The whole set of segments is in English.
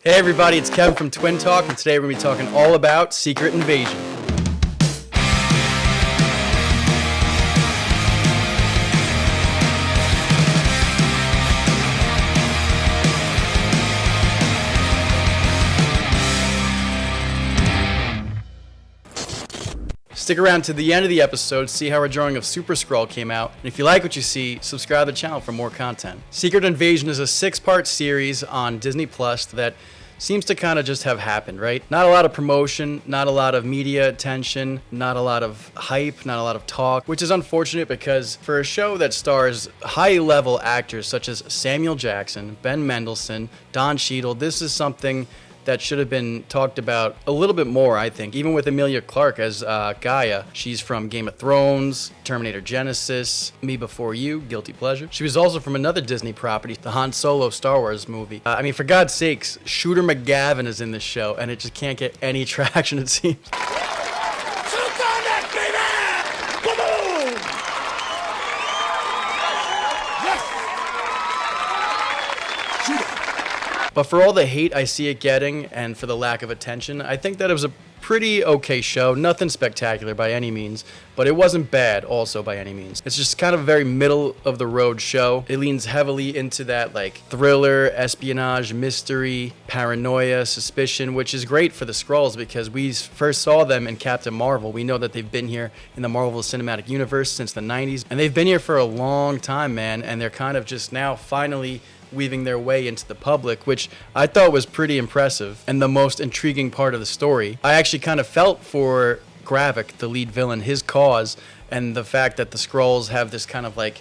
Hey everybody, it's Kevin from Twin Talk, and today we're going to be talking all about Secret Invasion. Stick around to the end of the episode, see how our drawing of Super Skrull came out, and if you like what you see, subscribe to the channel for more content. Secret Invasion is a 6-part series on Disney Plus that seems to kind of just have happened, right? Not a lot of promotion, not a lot of media attention, not a lot of hype, not a lot of talk, which is unfortunate because for a show that stars high-level actors such as Samuel Jackson, Ben Mendelsohn, Don Cheadle, this is something that should have been talked about a little bit more, I think. Even with Emilia Clarke as Gaia. She's from Game of Thrones, Terminator Genesis, Me Before You, Guilty Pleasure. She was also from another Disney property, the Han Solo Star Wars movie. I mean, for God's sakes, Shooter McGavin is in this show, and it just can't get any traction, it seems. But for all the hate I see it getting and for the lack of attention, I think that it was a pretty okay show. Nothing spectacular by any means, but it wasn't bad also by any means. It's just kind of a very middle of the road show. It leans heavily into that like thriller, espionage, mystery, paranoia, suspicion, which is great for the Skrulls because we first saw them in Captain Marvel. We know that they've been here in the Marvel Cinematic Universe since the 90s, and they've been here for a long time, man, and they're kind of just now finally weaving their way into the public, which I thought was pretty impressive and the most intriguing part of the story. I actually kind of felt for Gravik, the lead villain, his cause, and the fact that the Skrulls have this kind of like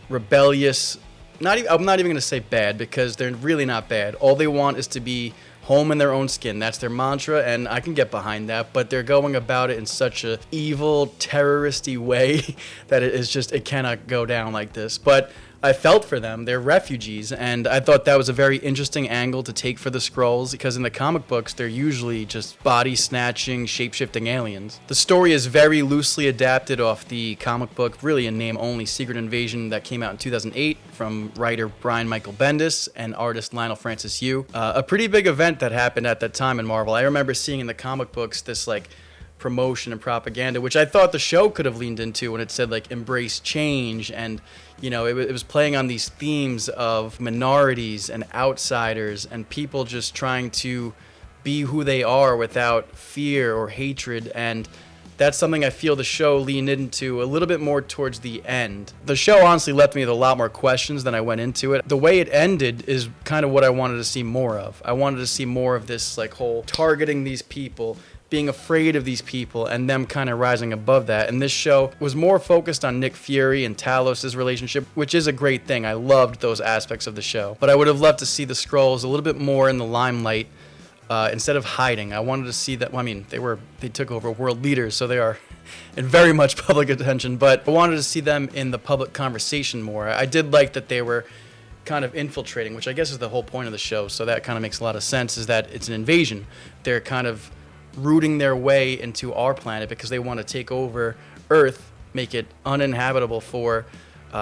rebellious, I'm not even going to say bad because they're really not bad. All they want is to be home in their own skin. That's their mantra, and I can get behind that, but they're going about it in such a evil, terroristy way that it cannot go down like this. But I felt for them. They're refugees, and I thought that was a very interesting angle to take for the Skrulls because in the comic books, they're usually just body-snatching, shape-shifting aliens. The story is very loosely adapted off the comic book, really in name only, Secret Invasion, that came out in 2008 from writer Brian Michael Bendis and artist Lionel Francis Yu. A pretty big event that happened at that time in Marvel. I remember seeing in the comic books this like promotion and propaganda, which I thought the show could have leaned into when it said like embrace change, and you know, it was playing on these themes of minorities and outsiders and people just trying to be who they are without fear or hatred, and that's something I feel the show leaned into a little bit more towards the end. The show honestly left me with a lot more questions than I went into it. The way it ended is kind of what I wanted to see more of. I wanted to see more of this like whole targeting these people, being afraid of these people, and them kind of rising above that. And this show was more focused on Nick Fury and Talos' relationship, which is a great thing. I loved those aspects of the show. But I would have loved to see the Skrulls a little bit more in the limelight instead of hiding. I wanted to see that, well, I mean, they took over world leaders, so they are in very much public attention, but I wanted to see them in the public conversation more. I did like that they were kind of infiltrating, which I guess is the whole point of the show, so that kind of makes a lot of sense, is that it's an invasion. They're kind of rooting their way into our planet because they want to take over Earth, make it uninhabitable for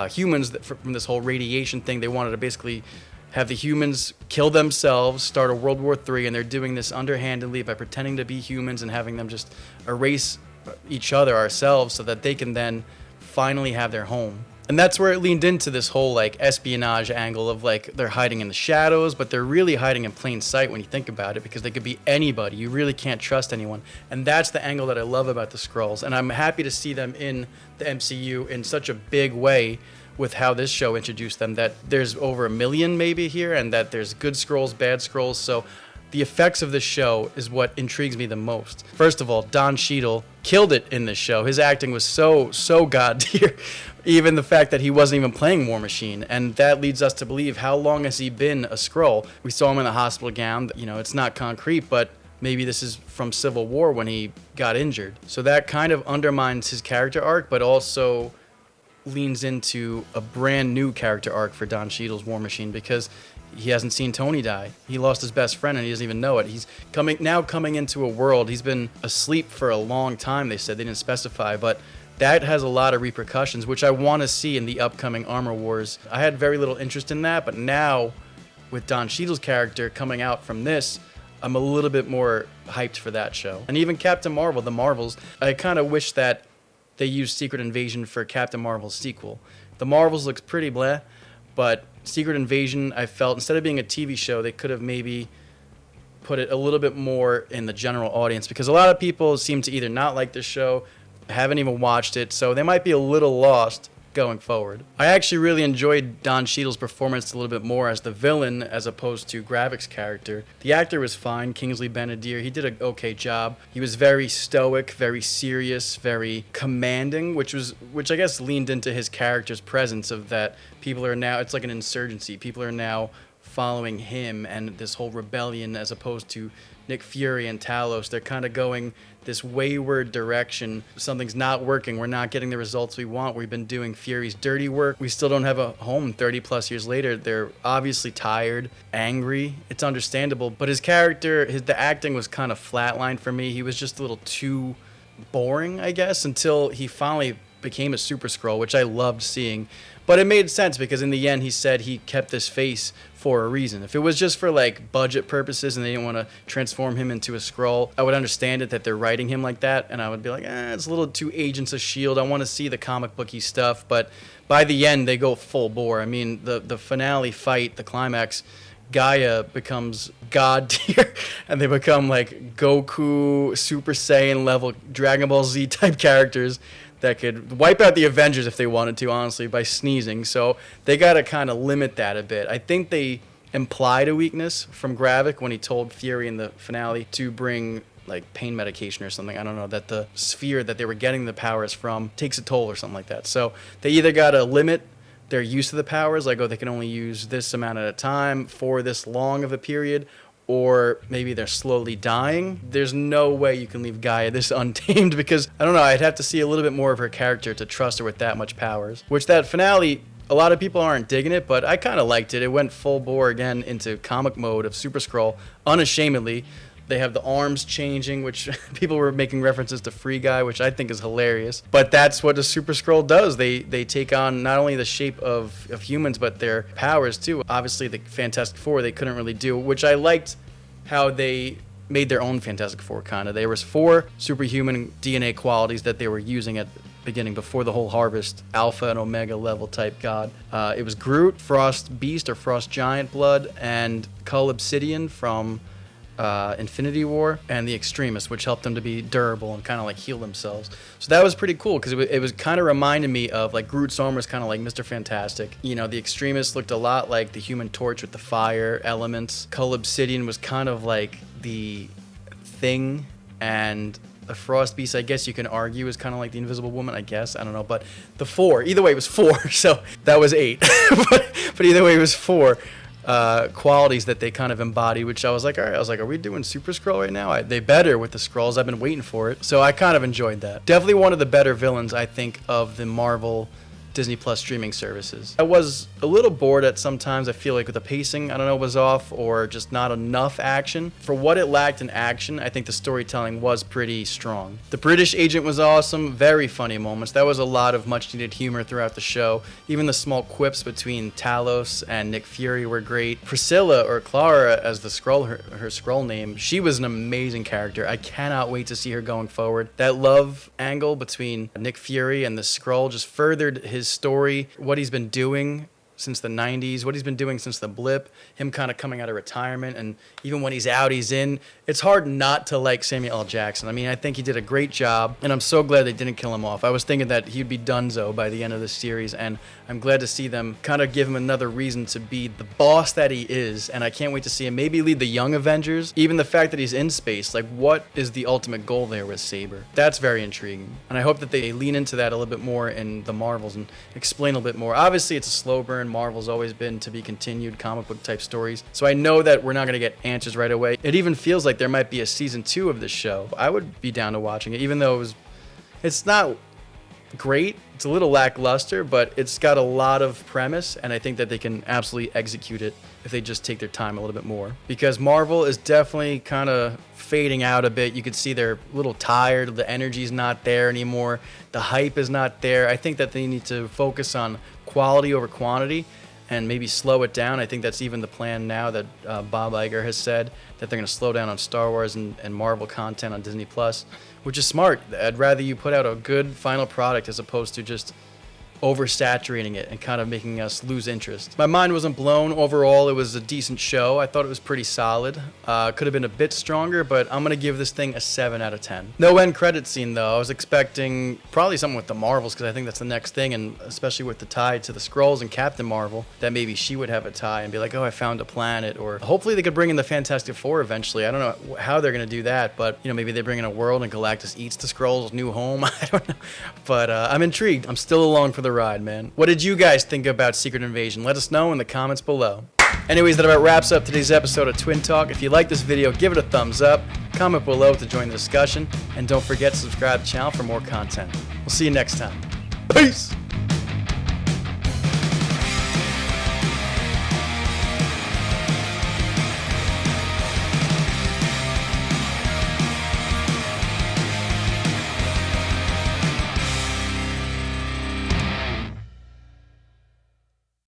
humans. From this whole radiation thing, they wanted to basically have the humans kill themselves, start a World War III, and they're doing this underhandedly by pretending to be humans and having them just erase each other, ourselves, so that they can then finally have their home. And that's where it leaned into this whole like espionage angle of like they're hiding in the shadows, but they're really hiding in plain sight when you think about it, because they could be anybody. You really can't trust anyone. And that's the angle that I love about the Skrulls. And I'm happy to see them in the MCU in such a big way with how this show introduced them, that there's over 1 million maybe here, and that there's good Skrulls, bad Skrulls. So the effects of this show is what intrigues me the most. First of all, Don Cheadle killed it in this show. His acting was so god tier. Even the fact that he wasn't even playing War Machine, and that leads us to believe, how long has he been a Skrull? We saw him in the hospital gown. You know, it's not concrete, but maybe this is from Civil War when he got injured. So that kind of undermines his character arc, but also leans into a brand new character arc for Don Cheadle's War Machine, because he hasn't seen Tony die. He lost his best friend and he doesn't even know it. He's coming into a world. He's been asleep for a long time, they said. They didn't specify, but that has a lot of repercussions, which I want to see in the upcoming Armor Wars. I had very little interest in that, but now with Don Cheadle's character coming out from this, I'm a little bit more hyped for that show. And even Captain Marvel, the Marvels, I kind of wish that they used Secret Invasion for Captain Marvel's sequel. The Marvels looks pretty bleh, but Secret Invasion, I felt, instead of being a TV show, they could have maybe put it a little bit more in the general audience, because a lot of people seem to either not like this show, haven't even watched it, so they might be a little lost going forward. I actually really enjoyed Don Cheadle's performance a little bit more as the villain as opposed to Gravik's character. The actor was fine, Kingsley Ben-Adir. He did an okay job. He was very stoic, very serious, very commanding, which I guess leaned into his character's presence of that people are now, it's like an insurgency. People are now following him and this whole rebellion as opposed to Nick Fury and Talos. They're kind of going this wayward direction. Something's not working. We're not getting the results we want. We've been doing Fury's dirty work. We still don't have a home 30 plus years later. They're obviously tired, angry. It's understandable. But his character, the acting was kind of flatlined for me. He was just a little too boring, I guess, until he finally became a Super Skrull, which I loved seeing. But it made sense because in the end he said he kept this face for a reason. If it was just for like budget purposes and they didn't want to transform him into a Skrull, I would understand it that they're writing him like that, and I would be like, it's a little too Agents of S.H.I.E.L.D. I want to see the comic booky stuff. But by the end they go full bore. I mean, the finale fight, the climax, Gaia becomes god tier, and they become like Goku, Super Saiyan level Dragon Ball Z type characters that could wipe out the Avengers if they wanted to, honestly, by sneezing. So they got to kind of limit that a bit. I think they implied a weakness from Gravik when he told Fury in the finale to bring like pain medication or something. I don't know, that the sphere that they were getting the powers from takes a toll or something like that. So they either got to limit their use of the powers, like, they can only use this amount at a time for this long of a period, or maybe they're slowly dying. There's no way you can leave Gaia this untamed, because, I don't know, I'd have to see a little bit more of her character to trust her with that much powers. Which that finale, a lot of people aren't digging it, but I kind of liked it. It went full bore again into comic mode of Super Skrull, unashamedly. They have the arms changing, which people were making references to Free Guy, which I think is hilarious. But that's what a Super Skrull does. They take on not only the shape of humans, but their powers too. Obviously, the Fantastic Four they couldn't really do, which I liked how they made their own Fantastic Four, kind of. There was 4 superhuman DNA qualities that they were using at the beginning before the whole Harvest Alpha and Omega level type god. It was Groot, Frost Beast or Frost Giant Blood, and Cull Obsidian from Infinity War, and the Extremists, which helped them to be durable and kind of like heal themselves. So that was pretty cool, because it was kind of reminding me of like Groot's armor was kind of like Mr. Fantastic. You know, the Extremists looked a lot like the Human Torch with the fire elements. Cull Obsidian was kind of like the Thing, and the Frost Beast, I guess you can argue, is kind of like the Invisible Woman, I guess. I don't know, but the 4, either way it was 4, so that was 8. but either way it was 4. Qualities that they kind of embody, which I was like, all right, are we doing Super Skrull right now? They better with the Skrulls. I've been waiting for it. So I kind of enjoyed that. Definitely one of the better villains, I think, of the Marvel Disney Plus streaming services. I was a little bored at some times. I feel like with the pacing, I don't know, was off, or just not enough action. For what it lacked in action, I think the storytelling was pretty strong. The British agent was awesome, very funny moments. That was a lot of much needed humor throughout the show. Even the small quips between Talos and Nick Fury were great. Priscilla, or Clara as the Skrull, her Skrull name, she was an amazing character. I cannot wait to see her going forward. That love angle between Nick Fury and the Skrull just furthered his story, what he's been doing since the 90s, what he's been doing since the blip, him kind of coming out of retirement, and even when he's out, he's in. It's hard not to like Samuel L. Jackson. I mean, I think he did a great job, and I'm so glad they didn't kill him off. I was thinking that he'd be donezo by the end of the series, and I'm glad to see them kind of give him another reason to be the boss that he is, and I can't wait to see him maybe lead the Young Avengers. Even the fact that he's in space, like, what is the ultimate goal there with Saber? That's very intriguing, and I hope that they lean into that a little bit more in the Marvels and explain a little bit more. Obviously, it's a slow burn. Marvel's always been to be continued comic book type stories, so I know that we're not going to get answers right away. It even feels like there might be a season 2 of this show. I would be down to watching it, even though it's not great. It's a little lackluster, but it's got a lot of premise, and I think that they can absolutely execute it if they just take their time a little bit more. Because Marvel is definitely kind of fading out a bit. You could see they're a little tired. The energy's not there anymore. The hype is not there. I think that they need to focus on quality over quantity. and maybe slow it down. I think that's even the plan now that Bob Iger has said that they're going to slow down on Star Wars and Marvel content on Disney Plus, which is smart. I'd rather you put out a good final product as opposed to just oversaturating it and kind of making us lose interest. My mind wasn't blown. Overall, it was a decent show. I thought it was pretty solid. Could have been a bit stronger, but I'm going to give this thing a 7 out of 10. No end credit scene, though. I was expecting probably something with the Marvels, because I think that's the next thing, and especially with the tie to the Skrulls and Captain Marvel, that maybe she would have a tie and be like, oh, I found a planet, or hopefully they could bring in the Fantastic Four eventually. I don't know how they're going to do that, but, you know, maybe they bring in a world and Galactus eats the Skrulls' new home. I don't know. But I'm intrigued. I'm still along for the ride, man. What did you guys think about Secret Invasion? Let us know in the comments below. Anyways, that about wraps up today's episode of Twin Talk. If you like this video, give it a thumbs up, comment below to join the discussion, and don't forget to subscribe to the channel for more content. We'll see you next time. Peace!